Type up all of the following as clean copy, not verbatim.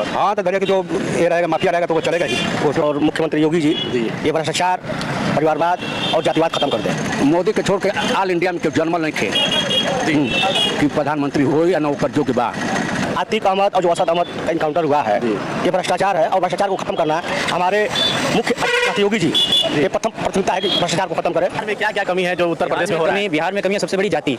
पर? हाँ, तो दरिया की जो ये रहेगा, माफिया रहेगा तो वो चलेगा ही। और मुख्यमंत्री योगी जी ये भ्रष्टाचार, परिवारवाद और जातिवाद खत्म कर दें। मोदी के छोड़ के ऑल इंडिया में क्यों जन्मल नहीं थे कि प्रधानमंत्री हो या नौकर जो के बाद अतीक अहमद और जो असद अहमद का इनकाउंटर हुआ है, ये भ्रष्टाचार है और भ्रष्टाचार को खत्म करना हमारे मुख्य योगी जी ये प्रथम प्राथमिकता है कि भ्रष्टाचार को खत्म करें। बिहार में क्या क्या कमी है जो उत्तर प्रदेश में हो रहा है? बिहार में कमी है सबसे बड़ी जाति।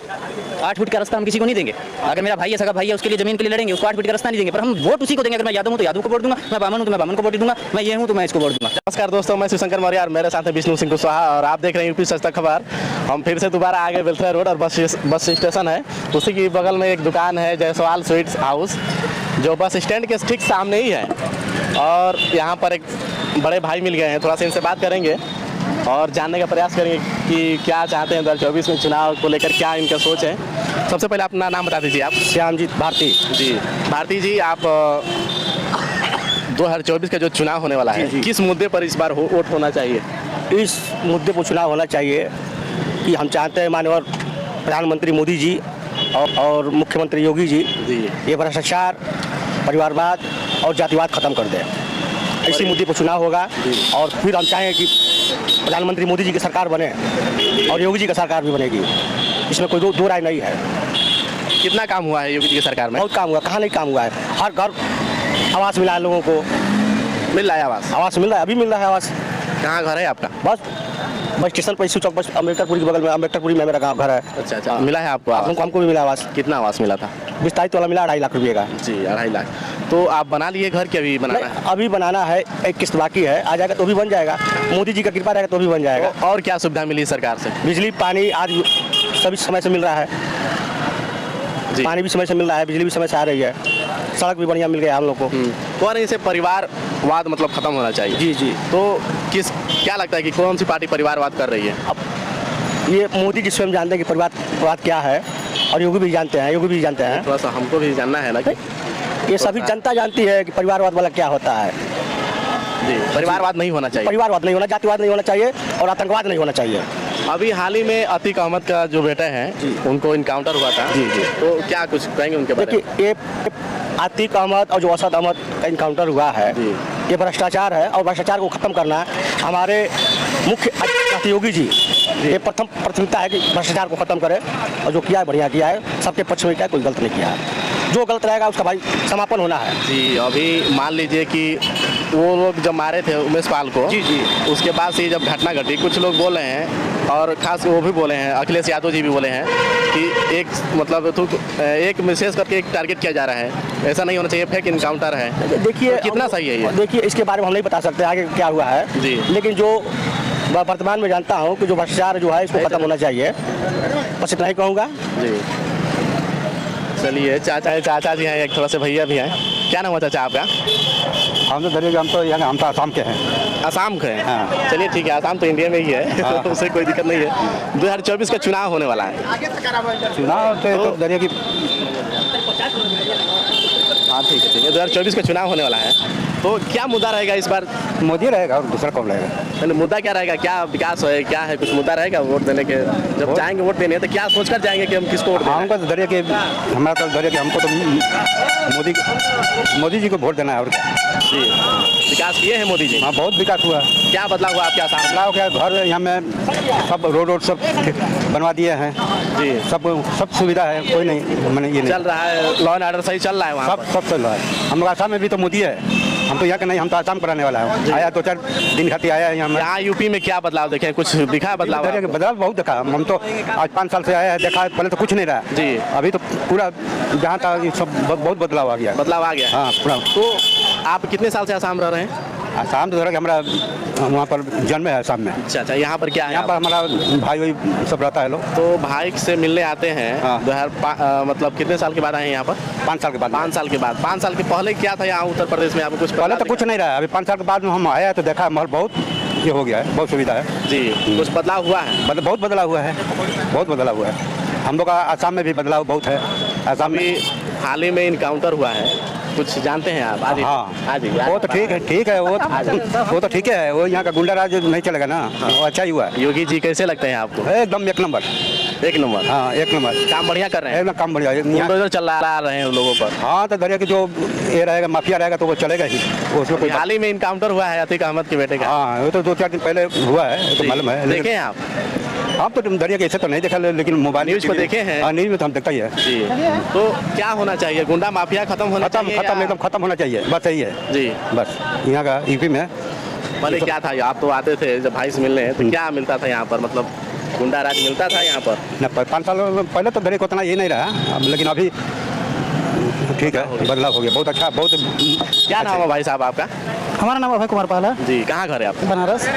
8 फीट का रास्ता हम किसी को नहीं देंगे। अगर मेरा भाई है, सगा भाई है, उसके लिए जमीन के लिए लड़ेंगे, उसको 8 फीट का रास्ता नहीं देंगे, पर हम वोट उसी को देंगे। अगर मैं यादव हूं तो यादव को वोट दूंगा, मैं बामन हूं तो मैं बामन को वोट दूंगा, मैं ये हूं तो मैं इसको वोट दूंगा। नमस्कार दोस्तों, मैं शिवशंकर मौर्य और मेरे साथ है विष्णु सिंह कुशवाहा और आप देख रहे हैं यूपी सच तक खबर। हम फिर से दोबारा आगे वेलफेयर रोड और बस स्टेशन है, उसी के बगल में एक दुकान है जायसवाल स्वीट्स हाउस, जो बस स्टैंड के ठीक सामने ही है। और यहाँ पर एक बड़े भाई मिल गए हैं, थोड़ा सा इनसे बात करेंगे और जानने का प्रयास करेंगे कि क्या चाहते हैं 2024 में चुनाव को लेकर, क्या इनका सोच है। सबसे पहले अपना नाम बता दीजिए आप। श्यामजीत भारती जी भारती जी, आप 2024 का जो चुनाव होने वाला है, किस मुद्दे पर इस बार वोट होना चाहिए? इस मुद्दे पर चुनाव होना चाहिए कि हम चाहते हैं माननीय प्रधानमंत्री मोदी जी और मुख्यमंत्री योगी जी ये भ्रष्टाचार, परिवारवाद और जातिवाद खत्म कर दें। इसी मुद्दे पर चुनाव होगा और फिर हम चाहें कि प्रधानमंत्री मोदी जी की सरकार बने और योगी जी की सरकार भी बनेगी, इसमें कोई दो राय नहीं है। कितना काम हुआ है योगी जी की सरकार में? बहुत काम हुआ, कहाँ नहीं काम हुआ है। हर घर आवास मिला है लोगों को, मिल रहा है आवास मिल रहा है, अभी मिल रहा है आवास। कहाँ घर है आपका? बस स्टेशन पर, चौक, बस अम्बेडकरपुरी के बगल में, अम्बेडकरपुरी में मेरा गाँव घर है। अच्छा, मिला है आपको? हमको भी मिला आवास। कितना आवास मिला था? विस्तारित वाला मिला 2.5 लाख रुपये का। जी 2.5 लाख। तो आप बना लिए घर के अभी बनाना है? अभी बनाना है, एक किस्त बाकी है, आ जाएगा तो भी बन जाएगा। मोदी जी का कृपा रहेगा तो भी बन जाएगा। और क्या सुविधा मिली सरकार से? बिजली पानी आज सभी समय से मिल रहा है, पानी भी समय से मिल रहा है, बिजली भी समय से आ रही है, सड़क भी बढ़िया मिल गया हम लोग को। और इसे परिवारवाद मतलब खत्म होना चाहिए। जी। तो क्या लगता है कि कौन सी पार्टी परिवारवाद कर रही है? अब ये मोदी जी स्वयं जानते हैं कि परिवारवाद क्या है और योगी भी जानते हैं। थोड़ा सा हमको भी जानना है ना कि ये सभी जनता जानती है कि परिवारवाद वाला क्या होता है। जी, परिवारवाद नहीं होना चाहिए। परिवारवाद नहीं होना, जातिवाद नहीं होना चाहिए और आतंकवाद नहीं होना चाहिए। अभी हाल ही में अतीक अहमद का जो बेटा है उनको इनकाउंटर हुआ था। जी। तो क्या कुछ कहेंगे उनके बारे में? देखिए, ये अतीक अहमद और जो असद अहमद का इनकाउंटर हुआ है, ये भ्रष्टाचार है और भ्रष्टाचार को खत्म करना हमारे मुख्य योगी जी ये प्रथम प्राथमिकता है कि भ्रष्टाचार को खत्म करें। और जो किया है बढ़िया किया है, सबके पक्ष में किया है, कोई गलत नहीं किया है। जो गलत रहेगा उसका भाई समापन होना है। जी, अभी मान लीजिए कि वो लोग जब मारे थे उमेश पाल को, जी, उसके बाद से जब घटना घटी, कुछ लोग बोल रहे हैं और खास वो भी बोले हैं, अखिलेश यादव जी भी बोले हैं कि एक मतलब एक विशेष करके एक टारगेट किया जा रहा है, ऐसा नहीं होना चाहिए, फेक इनकाउंटर है। देखिए, तो कितना सही है ये? देखिए, इसके बारे में हम नहीं बता सकते आगे क्या हुआ है जी, लेकिन जो वर्तमान में जानता हूँ कि जो भ्रष्टाचार जो है इसको खत्म होना चाहिए, बस इतना ही कहूँगा। जी चलिए, चाचा जी हैं, एक थोड़ा से भैया भी हैं। क्या नाम है चाचा आपका? हम तो यहाँ हम तो आसाम के हैं। आसाम के हैं? हाँ। चलिए ठीक है, आसाम तो इंडिया में ही है। हाँ। तो उससे कोई दिक्कत नहीं है। 2024 का चुनाव होने वाला है। चुनाव तो दरिया की हाँ ठीक है, 2024 का चुनाव होने वाला है, तो क्या मुद्दा रहेगा इस बार? मोदी रहेगा और दूसरा कौन रहेगा? मुद्दा क्या रहेगा? क्या विकास है, क्या है, कुछ मुद्दा रहेगा वोट देने के? जब जाएंगे वोट देने तो क्या सोचकर जाएंगे कि हम किसको वोट दें? हमको तो दरिया के हमारा तो दरिया के हमको तो मोदी जी को वोट देना है। और जी, विकास किए हैं मोदी जी? हाँ, बहुत विकास हुआ। क्या बदलाव हुआ? आपके साथ बदलाव क्या? घर यहाँ में सब रोड सब बनवा दिए हैं जी, सब सुविधा है, कोई नहीं मैंने ये चल रहा है, लॉ एंड ऑर्डर सही चल रहा है वहाँ? सब चल रहा है। हम लोग आसाम में भी तो मोदी है, हम तो यहाँ के नहीं, हम तो आसाम को रहने वाला है। आया 2-4 दिन खातिर आया है यहाँ यूपी में। क्या बदलाव देखे, कुछ दिखा है बदलाव? बदलाव बहुत देखा। हम तो आज 5 साल से आया है, देखा पहले तो कुछ नहीं रहा जी, अभी तो पूरा जहाँ था सब बहुत बदलाव आ गया। हाँ पूरा। तो आप कितने साल से आसाम रह रहे हैं? आसाम तो हमारा वहाँ पर जन्म है आसाम में। अच्छा, यहाँ पर क्या है? यहाँ पर हमारा भाई वही सब रहता है लोग। तो भाई से मिलने आते हैं। हाँ। मतलब कितने साल के बाद आए हैं यहाँ पर? 5 साल के बाद। 5 साल के बाद। 5 साल के पहले क्या था यहाँ उत्तर प्रदेश में? आपको कुछ पहले तो कुछ नहीं रहा, अभी 5 साल के बाद हम आया तो देखा माहौल बहुत ये हो गया है, बहुत सुविधा है जी। कुछ बदलाव हुआ है? बहुत बदलाव हुआ है, बहुत बदलाव हुआ है। हम लोग का आसाम में भी बदलाव बहुत है। आसाम में हाल ही में इनकाउंटर हुआ है कुछ जानते हैं आप? आज हाँ। आज वो तो ठीक है वो तो ठीक है। वो यहाँ का गुंडा राज नहीं चलेगा ना, वो अच्छा ही हुआ है। योगी जी कैसे लगते हैं आपको? एकदम एक नंबर। एक नंबर। हाँ, एक नंबर। काम बढ़िया कर रहे हैं? एकदम काम बढ़िया है। बुलडोजर चला रहे हैं लोगों पर। हाँ, तो दरिया की जो ये रहेगा, माफिया रहेगा तो वो चलेगा ही, उसमें कोई हाल ही में इनकाउंटर हुआ है अतीक अहमद के बेटे का। हाँ, वो तो 2-4 दिन पहले हुआ है, ये तो मालूम है। देखे हैं आप? आप तो दरिया के ऐसे तो नहीं देखा, लेकिन मोबाइल न्यूज़ को देखे हैं? हाँ, न्यूज़ में तो हम देखता ही है जी। तो क्या होना चाहिए? गुंडा माफिया खत्म होना चाहिए? एकदम खत्म होना चाहिए, बस यही है जी। बस यहाँ का यूपी में। पहले क्या था, आप तो आते थे जब भाई से मिलने, तो क्या मिलता था यहाँ पर? मतलब गुंडा राज मिलता था यहाँ पर? न 5 साल पहले तो दरिया को उतना ये नहीं रहा, लेकिन अभी ठीक है, बदलाव हो गया, बहुत अच्छा। बहुत क्या नाम है भाई साहब आपका? हमारा नाम अभय कुमार पाल है। जी। कहाँ घर है आपका? बनारस।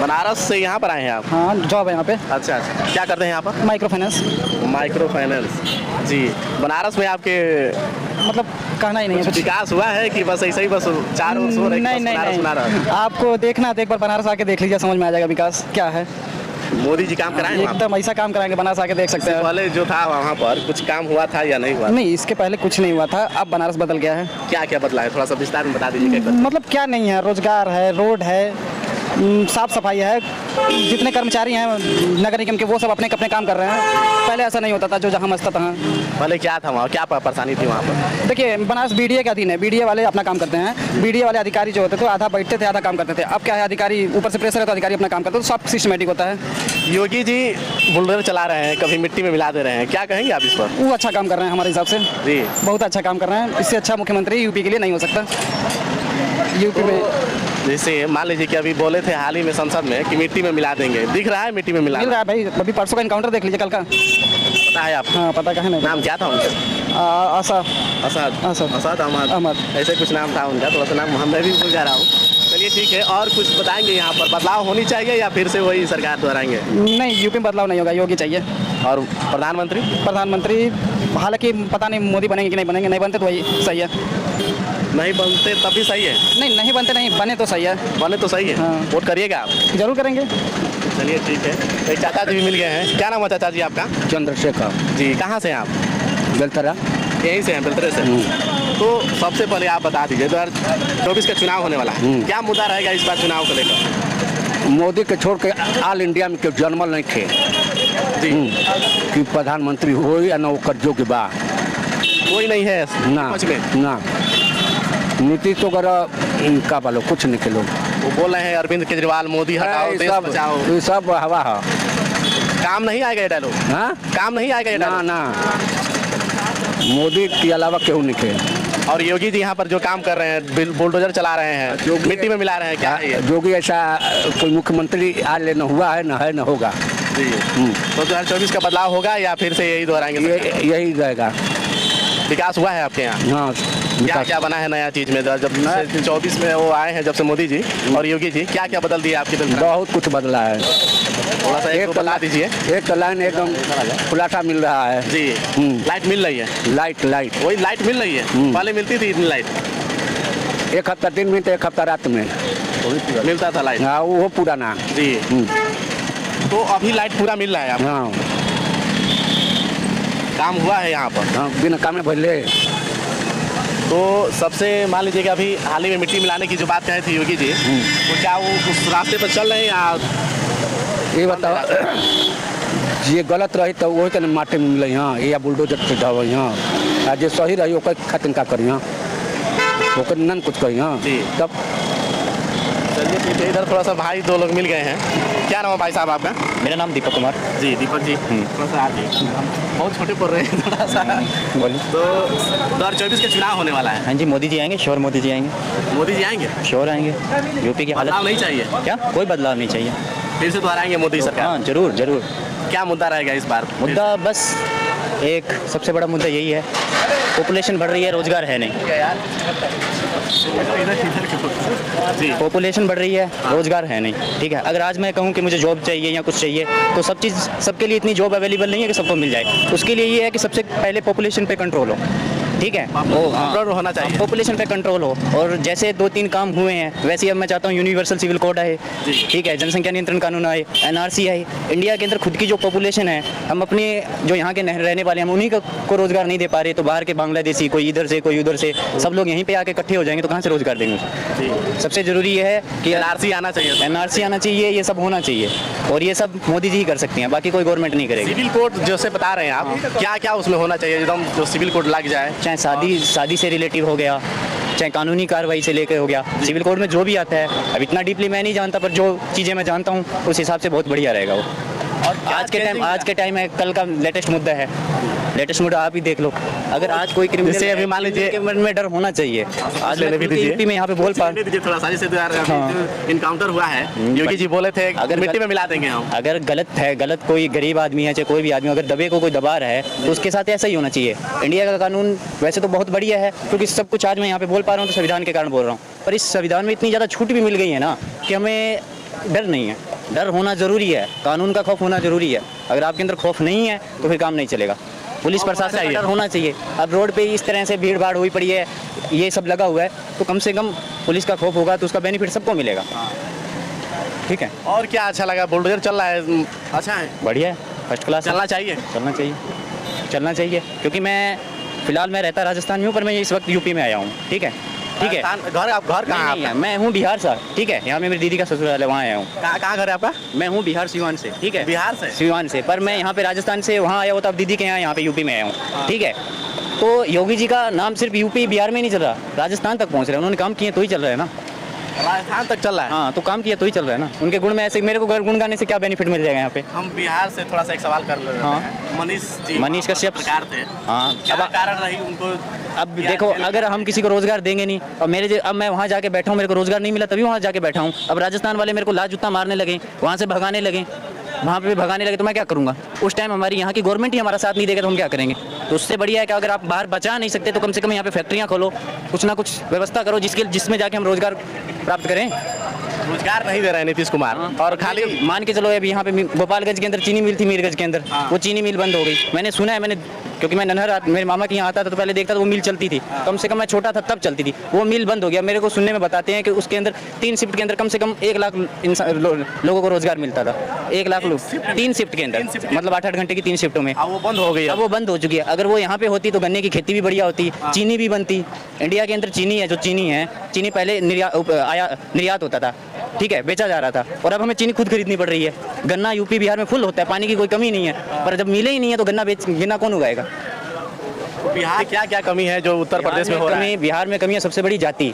बनारस से यहाँ पर आए हैं आप? हाँ, जॉब है यहाँ पे। अच्छा। क्या करते हैं यहाँ पर? Micro finance. Micro finance. जी। बनारस में आपके मतलब कहना ही नहीं है कुछ विकास हुआ है कि बस ऐसे ही बस चारों ओर सो रहे नहीं नहीं नहीं, आपको देखना है तो एक बार बनारस आके देख लीजिए, समझ में आ जाएगा विकास क्या है। मोदी जी काम कराएं? एकदम ऐसा काम कराएंगे, बनारस आके देख सकते हैं। पहले जो था वहाँ पर कुछ काम हुआ था या नहीं हुआ? नहीं, इसके पहले कुछ नहीं हुआ था, अब बनारस बदल गया है। क्या क्या बदला है? थोड़ा सा विस्तार में बता दीजिए। मतलब क्या नहीं है, रोजगार है, रोड है, साफ सफाई है। जितने कर्मचारी हैं नगर निगम के वो सब अपने अपने काम कर रहे हैं। पहले ऐसा नहीं होता था, जो जहाँ मस्त था। पहले क्या था वहाँ, क्या परेशानी थी वहाँ पर? देखिए, बनारस बीडीए के अधीन है, बीडीए वाले अपना काम करते हैं। बीडीए वाले अधिकारी जो होते थे आधा बैठते थे, आधा काम करते थे। अब क्या है, अधिकारी ऊपर से प्रेशर है तो अधिकारी अपना काम करते हैं, तो सब सिस्टमेटिक होता है। योगी जी बुलडोजर चला रहे हैं, कभी मिट्टी में मिला दे रहे हैं, क्या कहेंगे आप इस पर? वो अच्छा काम कर रहे हैं हमारे हिसाब से। जी। बहुत अच्छा काम कर रहे हैं। इससे अच्छा मुख्यमंत्री यूपी के लिए नहीं हो सकता। यूपी में जैसे मान लीजिए कि अभी बोले थे हाल ही में संसद में कि मिट्टी में मिला देंगे, दिख रहा है मिट्टी में मिला? मिल रहा है भाई, अभी परसों का इनकाउंटर देख लीजिए, कल का। पता है आपको? हाँ, पता कहे नहीं। नाम क्या था उनका? असद अहमद, ऐसे कुछ नाम था उनका। थोड़ा सा नाम मैं भी भूल जा रहा हूँ। चलिए ठीक है, और कुछ बताएंगे यहाँ पर बदलाव होनी चाहिए या फिर से वही सरकार दोहराएंगे? नहीं, यूपी में बदलाव नहीं होगा, योगी चाहिए। और प्रधानमंत्री हालांकि पता नहीं मोदी बनेंगे कि नहीं बनेंगे, नहीं बनते तो वही सही है। नहीं बनते तब भी सही है? नहीं बनते, नहीं बने तो सही है। बने तो सही है। हाँ। वोट करिएगा आप? जरूर करेंगे। चलिए ठीक है। एक चाचा जी भी मिल गए हैं। क्या नाम है चाचा जी आपका? चंद्रशेखर जी। कहाँ से हैं आप? बेलतरा। यहीं से हैं, बेलतरे से। तो सबसे पहले आप बता दीजिए, 2024 का चुनाव होने वाला है, क्या मुद्दा रहेगा इस बार चुनाव को लेकर? मोदी के छोड़ के ऑल इंडिया में क्यों जन्मल नहीं थे जी कि प्रधानमंत्री हो या न होकर जो के बाद कोई नहीं है ना सच में? ना नीतीश तो का बालो कुछ नहीं खेलो। वो बोल रहे हैं अरविंद केजरीवाल मोदी हटाओ देश बचाओ, ये सब हवा है। काम नहीं आएगा ये डायलॉग? हाँ, काम नहीं आएगा ये ना डायलॉग? ना, मोदी के अलावा क्यों नहीं खे। और योगी जी यहाँ पर जो काम कर रहे हैं, बुलडोजर चला रहे हैं, मिट्टी में मिला रहे हैं, क्या है ये? जोगी ऐसा कोई मुख्यमंत्री आज ले न हुआ है, न होगा। जी। तो 2024 का बदलाव होगा या फिर से यही दोहराएंगे? यही रहेगा। विकास हुआ है आपके यहाँ? हाँ, क्या क्या बना है नया चीज में? जब 24 में वो आए हैं, जब से मोदी जी और योगी जी, क्या क्या बदल दिया आपकी? बहुत कुछ बदला है। थोड़ा सा एक बता दीजिए। एक तो लाइन एकदम खुलासा मिल रहा है जी। लाइट मिल रही है? लाइट वही लाइट मिल रही है? पहले मिलती थी इतनी लाइट? एक हफ्ता दिन में तो एक हफ्ता रात में मिलता था लाइट? हाँ, वो पुराना। जी। तो अभी लाइट पूरा मिल रहा है आपको? हाँ, काम हुआ है यहाँ पर? हाँ, बिना काम में भले। तो सबसे मान लीजिए कि अभी हाल ही में मिट्टी मिलाने की जो बात कही थी योगी जी, तो क्या वो उस रास्ते पर चल रहे हैं या? ये बताओ, ये गलत रही तो वही तो माटे में मिले यहाँ, या बुलडोजर से जाओ यहाँ। जो सही रही ओकर खातिर का करी यहाँ, ओकर नन कुछ करी यहाँ। तब चलिए ठीक है। इधर थोड़ा सा भाई दो लोग मिल गए हैं। क्या नाम है भाई साहब आपका? मेरा नाम दीपक कुमार। जी दीपक जी, थोड़ा सा आगे, बहुत छोटे पड़ रहे हैं थोड़ा सा। बोलिए। तो 2024 का चुनाव होने वाला है। हाँ जी, मोदी जी आएंगे, श्योर मोदी जी आएंगे। मोदी जी आएंगे? श्योर आएंगे। यूपी की बदलाव हालत नहीं चाहिए क्या? कोई बदलाव नहीं चाहिए। फिर से दोहराएंगे मोदी सरकार? हाँ, जरूर जरूर। क्या मुद्दा रहेगा इस बार? मुद्दा बस एक सबसे बड़ा मुद्दा यही है, पॉपुलेशन बढ़ रही है, रोजगार है नहीं। जी। पॉपुलेशन बढ़ रही है, रोजगार है नहीं। ठीक है, अगर आज मैं कहूँ कि मुझे जॉब चाहिए या कुछ चाहिए, तो सब चीज़ सबके लिए इतनी जॉब अवेलेबल नहीं है कि सबको मिल जाए। उसके लिए ये है कि सबसे पहले पॉपुलेशन पे कंट्रोल हो। ठीक है, कंट्रोल होना चाहिए। पॉपुलेशन पे कंट्रोल हो। और जैसे 2-3 काम हुए हैं वैसे ही अब मैं चाहता हूँ यूनिवर्सल सिविल कोड आए, ठीक है, जनसंख्या नियंत्रण कानून आए, एनआरसी आए। इंडिया के अंदर खुद की जो पॉपुलेशन है, हम अपने जो यहाँ के रहने वाले हम उन्हीं को रोजगार नहीं दे पा रहे, तो बाहर के बांग्लादेशी कोई इधर से कोई उधर से सब लोग यहीं पे आके इकट्ठे हो जाएंगे तो कहाँ से रोजगार देंगे। सबसे जरूरी है कि एनआरसी आना चाहिए, एनआरसी आना चाहिए, ये सब होना चाहिए और ये सब मोदी जी ही कर सकती हैं, बाकी कोई गवर्नमेंट नहीं करेगी। सिविल कोड जैसे बता रहे हैं आप, क्या क्या उसमें होना चाहिए एकदम जो सिविल कोड लग जाए? चाहे शादी से रिलेटिव हो गया, चाहे कानूनी कार्रवाई से लेकर हो गया, सिविल कोड में जो भी आता है। अब इतना डीपली मैं नहीं जानता, पर जो चीज़ें मैं जानता हूँ उस हिसाब से बहुत बढ़िया रहेगा वो। और आज के टाइम में कल का लेटेस्ट मुद्दा है, लेटेस्ट मुद्दा आप ही देख लो। अगर आज कोई क्रिमिनल जैसे अभी मान लीजिए के मन में डर होना चाहिए। आज लेने भी दीजिए। यूपी में यहाँ पे बोल पा थोड़ा सा जैसे इनकाउंटर हुआ है, योगी जी बोले थे अगर मिट्टी में मिला देंगे हम। अगर गलत कोई गरीब आदमी है, चाहे कोई भी आदमी अगर दबे को कोई दबा रहा है तो उसके साथ ऐसा ही होना चाहिए। इंडिया का कानून वैसे तो बहुत बढ़िया है, क्योंकि सब कुछ आज मैं यहाँ पे बोल पा रहा हूँ तो संविधान के कारण बोल रहा हूँ, पर इस संविधान में इतनी ज़्यादा छूट भी मिल गई है ना कि हमें डर नहीं है। डर होना ज़रूरी है, कानून का खौफ होना ज़रूरी है। अगर आपके अंदर खौफ नहीं है तो फिर काम नहीं चलेगा। पुलिस प्रशासन का डर होना चाहिए। अब रोड पे इस तरह से भीड़ भाड़ हुई पड़ी है, ये सब लगा हुआ है, तो कम से कम पुलिस का खौफ होगा तो उसका बेनिफिट सबको मिलेगा। ठीक है। और क्या अच्छा लगा? बुलडोजर चल रहा है, अच्छा है, बढ़िया है, फर्स्ट क्लास। चलना चाहिए, चलना चाहिए, क्योंकि मैं फिलहाल मैं रहता राजस्थान में हूँ, पर मैं इस वक्त यूपी में आया हूँ। ठीक है। घर कहाँ है? मैं हूँ बिहार से। ठीक है, यहाँ में मेरी दीदी का ससुराल है, वहाँ आया हूँ। कहाँ घर है आपका? मैं हूँ बिहार सिवान से। ठीक है, बिहार से, सिवान से, पर मैं यहाँ पे राजस्थान से वहाँ आया हूँ, तो अब दीदी के यहाँ पे यूपी में आया हूँ। ठीक है, तो योगी जी का नाम सिर्फ यूपी बिहार में नहीं चल रहा, राजस्थान तक पहुँच रहा है। उन्होंने काम किए तो ही चल रहा है ना, राजस्थान तक चल रहा है। हाँ, तो काम किया तो ही चल रहा है ना। उनके गुण में ऐसे मेरे को गुण गाने से क्या बेनिफिट मिल जाएगा यहाँ पे? हम बिहार से थोड़ा सा एक सवाल कर ले रहे हैं। मनीष कश्यप सरकार थे, हाँ, क्या कारण रही उनको? अब देखो, अगर हम किसी को रोजगार देंगे नहीं, और अब मैं वहाँ जाके बैठा हूँ, मेरे को रोजगार नहीं मिला तभी वहाँ जाके बैठा हूँ। अब राजस्थान वाले मेरे को लात जूता मारने लगे, वहाँ से भगाने लगे, वहाँ पे भगाने लगे, तो मैं क्या करूँगा? उस टाइम हमारी यहाँ की गवर्नमेंट ही हमारा साथ नहीं देगा तो हम क्या करेंगे? तो उससे बढ़िया है कि अगर आप बाहर बचा नहीं सकते तो कम से कम यहाँ पे फैक्ट्रियाँ खोलो, कुछ ना कुछ व्यवस्था करो जिसमें जाके हम रोजगार प्राप्त करें। रोजगार नहीं दे रहे हैं नीतीश कुमार। और खाली मान के चलो, अभी यहाँ पे गोपालगंज के अंदर चीनी मिल थी, मीरगंज के अंदर, वो चीनी मिल बंद हो गई। मैंने सुना है, क्योंकि मैं ननहर मेरे मामा के यहाँ आता था तो पहले देखता था वो मिल चलती थी, कम से कम मैं छोटा था तब चलती थी, वो मिल बंद हो गया। मेरे को सुनने में बताते हैं कि उसके अंदर 3 शिफ्ट के अंदर कम से कम 1 लाख लोगों को रोजगार मिलता था। 1 लाख लोग 3 शिफ्ट के अंदर, मतलब 8-8 घंटे की 3 शिफ्टों में। वो बंद हो गई, अब वो बंद हो चुकी है। अगर वो यहाँ पे होती तो गन्ने की खेती भी बढ़िया होती, चीनी भी बनती। इंडिया के अंदर चीनी है, जो चीनी है, चीनी पहले निर्यात होता था, ठीक है, बेचा जा रहा था, और अब हमें चीनी खुद खरीदनी पड़ रही है। गन्ना यूपी बिहार में फुल होता है, पानी की कोई कमी नहीं है, पर जब मिले ही नहीं है तो गन्ना कौन उगाएगा? बिहार क्या क्या कमी है जो उत्तर प्रदेश में हो रहा है? बिहार में कमी है सबसे बड़ी जाति।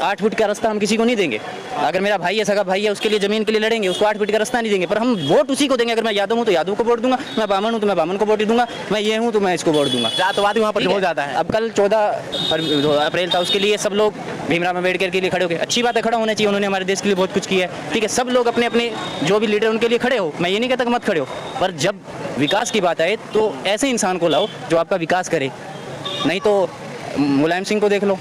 8 फुट का रास्ता हम किसी को नहीं देंगे। अगर मेरा भाई है, सगा भाई है, उसके लिए जमीन के लिए लड़ेंगे, उसको 8 फुट का रास्ता नहीं देंगे, पर हम वोट उसी को देंगे। अगर मैं यादव हूँ तो यादव को वोट दूंगा, मैं बामन हूँ तो मैं बामन को वोट दूंगा, मैं ये हूँ तो मैं इसको वोट दूंगा। जातवादी वहाँ पर हो जाता है। अब कल 14 अप्रैल था, उसके लिए सब लोग भीमराव अम्बेडकर के लिए खड़े हो गए। अच्छी बात है, खड़ा होना चाहिए, उन्होंने हमारे देश के लिए बहुत कुछ किया है। ठीक है, सब लोग अपने अपने जो भी लीडर उनके लिए खड़े हो, मैं ये नहीं कहता कि मत खड़े हो, पर जब विकास की बात आए तो ऐसे इंसान को लाओ जो आपका विकास करे। नहीं तो मुलायम सिंह को देख लो,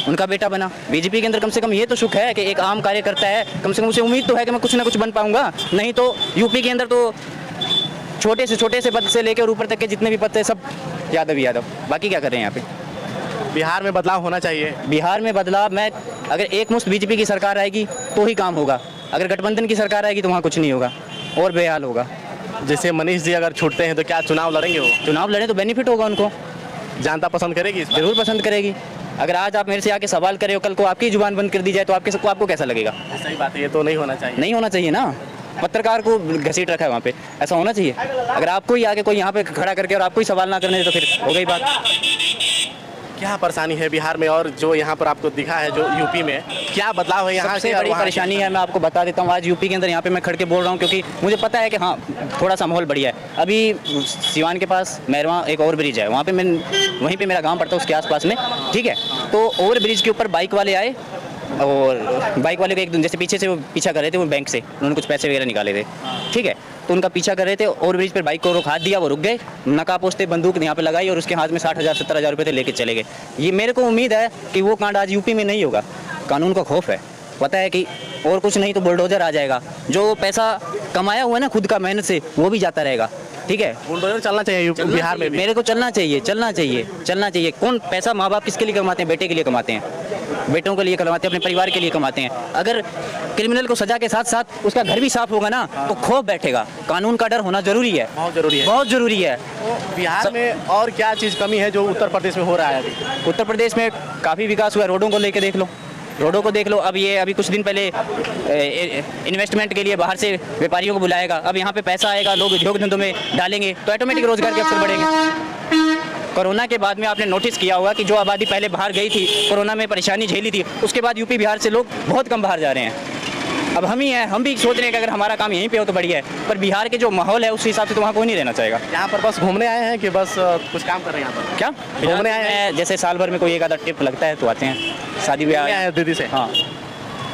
उनका बेटा बना। बीजेपी के अंदर कम से कम ये तो सुख है कि एक आम कार्यकर्ता है, कम से कम उसे उम्मीद तो है कि मैं कुछ ना कुछ बन पाऊंगा। नहीं तो यूपी के अंदर तो छोटे से पद से लेकर ऊपर तक के जितने भी पद थे सब यादव। बाकी क्या कर रहे हैं यहाँ पे? बिहार में बदलाव होना चाहिए। बिहार में बदलाव, मैं अगर एक मुश्त बीजेपी की सरकार आएगी तो ही काम होगा। अगर गठबंधन की सरकार आएगी तो वहाँ कुछ नहीं होगा और बेहाल होगा। जैसे मनीष जी अगर छूटते हैं तो क्या चुनाव लड़ेंगे? वो चुनाव लड़े तो बेनिफिट होगा उनको, जनता पसंद करेगी, जरूर पसंद करेगी। अगर आज आप मेरे से आके सवाल करें और कल को आपकी जुबान बंद कर दी जाए तो आपको कैसा लगेगा? सही बात है, ये तो नहीं होना चाहिए। नहीं होना चाहिए ना, पत्रकार को घसीट रखा है वहाँ पे, ऐसा होना चाहिए। अगर आपको ही आके कोई यहाँ पे खड़ा करके और आपको ही सवाल ना करने दे तो फिर हो गई बात। क्या परेशानी है बिहार में और जो यहाँ पर आपको दिखा है जो यूपी में, क्या बदलाव है? यहाँ सबसे बड़ी परेशानी है, मैं आपको बता देता हूँ। आज यूपी के अंदर यहाँ पे मैं खड़ के बोल रहा हूँ क्योंकि मुझे पता है कि हाँ थोड़ा सा माहौल बढ़िया है। अभी सिवान के पास मैरवा एक ओवर ब्रिज है, वहाँ पे वहीं पे मेरा गांव पड़ता है, उसके आसपास में। ठीक है, तो ओवर ब्रिज के ऊपर बाइक वाले आए और बाइक वाले को एक जैसे पीछे से वो पीछा कर रहे थे, वो बैंक से उन्होंने कुछ पैसे वगैरह निकाले थे। ठीक है, तो उनका पीछा कर रहे थे, ओवर ब्रिज पर बाइक को रोक हाथ दिया, वो रुक गए, नकापोस्ते बंदूक यहाँ पे लगाई और उसके हाथ में 60,000-70,000 रुपये थे, लेके चले गए। ये मेरे को उम्मीद है कि वो कांड आज यूपी में नहीं होगा। कानून का खौफ है, पता है कि और कुछ नहीं तो बुलडोजर आ जाएगा। जो पैसा कमाया हुआ है ना खुद का मेहनत से, वो भी जाता रहेगा। ठीक है, बुलडोजर चलना चाहिए यूपी चलना बिहार में चाहिए, भी। मेरे को चलना चाहिए, चलना चाहिए, चलना चाहिए। कौन पैसा माँ बाप किसके लिए कमाते हैं? बेटे के लिए कमाते हैं, बेटों के लिए कमाते हैं, अपने परिवार के लिए कमाते हैं। अगर क्रिमिनल को सजा के साथ साथ उसका घर भी साफ होगा ना तो खौफ बैठेगा। कानून का डर होना जरूरी है, बहुत जरूरी है। बहुत जरूरी है। बिहार में और क्या चीज़ कमी है जो उत्तर प्रदेश में हो रहा है अभी? उत्तर प्रदेश में काफ़ी विकास हुआ है, रोडों को लेके देख लो, रोडों को देख लो। अब ये अभी कुछ दिन पहले इन्वेस्टमेंट के लिए बाहर से व्यापारियों को बुलाएगा, अब यहाँ पे पैसा आएगा, लोग उद्योग धंधों में डालेंगे तो ऑटोमेटिक रोजगार के अवसर बढ़ेंगे। कोरोना के बाद में आपने नोटिस किया होगा कि जो आबादी पहले बाहर गई थी, कोरोना में परेशानी झेली थी, उसके बाद यूपी बिहार से लोग बहुत कम बाहर जा रहे हैं। अब हम ही हैं, हम भी सोच रहे हैं कि अगर हमारा काम यहीं पे हो तो बढ़िया है, पर बिहार के जो माहौल है उस हिसाब से तो वहाँ कोई नहीं रहना चाहेगा। यहाँ पर बस घूमने आए हैं कि बस कुछ काम कर रहे हैं यहाँ पर? क्या घूमने आए हैं? जैसे साल भर में कोई एक आधा ट्रिप लगता है तो आते हैं, शादी मिले ब्याह। हैं दीदी से? हाँ,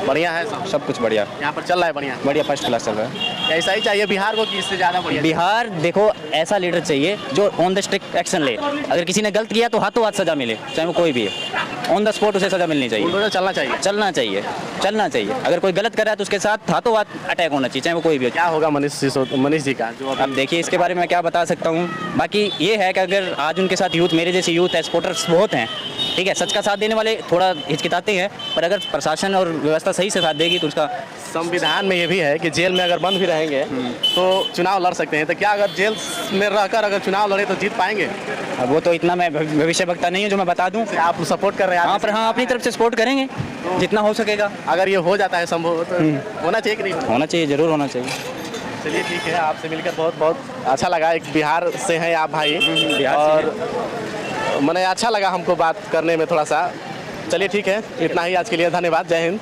बढ़िया है सब, सब कुछ बढ़िया यहाँ पर चल रहा है बढ़िया। बढ़िया, फर्स्ट क्लास चल रहा है। ऐसा ही चाहिए बिहार को कि इससे ज़्यादा बढ़िया? बिहार देखो, ऐसा लीडर चाहिए जो ऑन द स्ट्रिक्ट एक्शन ले। अगर किसी ने गलत किया तो हाथों हाथ सजा मिले, चाहे वो कोई भी है, ऑन द स्पॉट उसे सजा मिलनी चाहिए। बुलडोजर चलना चाहिए? चलना चाहिए, चलना चाहिए। अगर कोई गलत कर रहा है तो उसके साथ हाथों हाथ अटैक होना चाहिए, चाहे वो कोई भी हो। क्या होगा मनीष जी का जो अब देखिए, इसके बारे में मैं क्या बता सकता हूँ। बाकी ये है कि अगर आज उनके साथ यूथ, मेरे जैसे यूथ है, सपोर्टर्स बहुत हैं, ठीक है, सच का साथ देने वाले थोड़ा हिचकिचाते हैं, पर अगर प्रशासन और व्यवस्था सही से साथ देगी तो उसका संविधान में ये भी है कि जेल में अगर बंद भी रहेंगे तो चुनाव लड़ सकते हैं। तो क्या अगर जेल में रहकर अगर चुनाव लड़े तो जीत पाएंगे? अब वो तो इतना मैं भविष्य वक्ता नहीं हूँ जो मैं बता दूँ। आप सपोर्ट कर रहे हैं? हाँ, पर हाँ, अपनी तरफ से सपोर्ट करेंगे जितना हो सकेगा। अगर ये हो जाता है संभव तो होना चाहिए कि नहीं होना चाहिए, जरूर होना चाहिए। चलिए ठीक है, आपसे मिलकर बहुत बहुत अच्छा लगा। एक बिहार से हैं आप भाई, और मैंने अच्छा लगा हमको बात करने में थोड़ा सा। चलिए ठीक है, इतना ही आज के लिए, धन्यवाद, जय हिंद।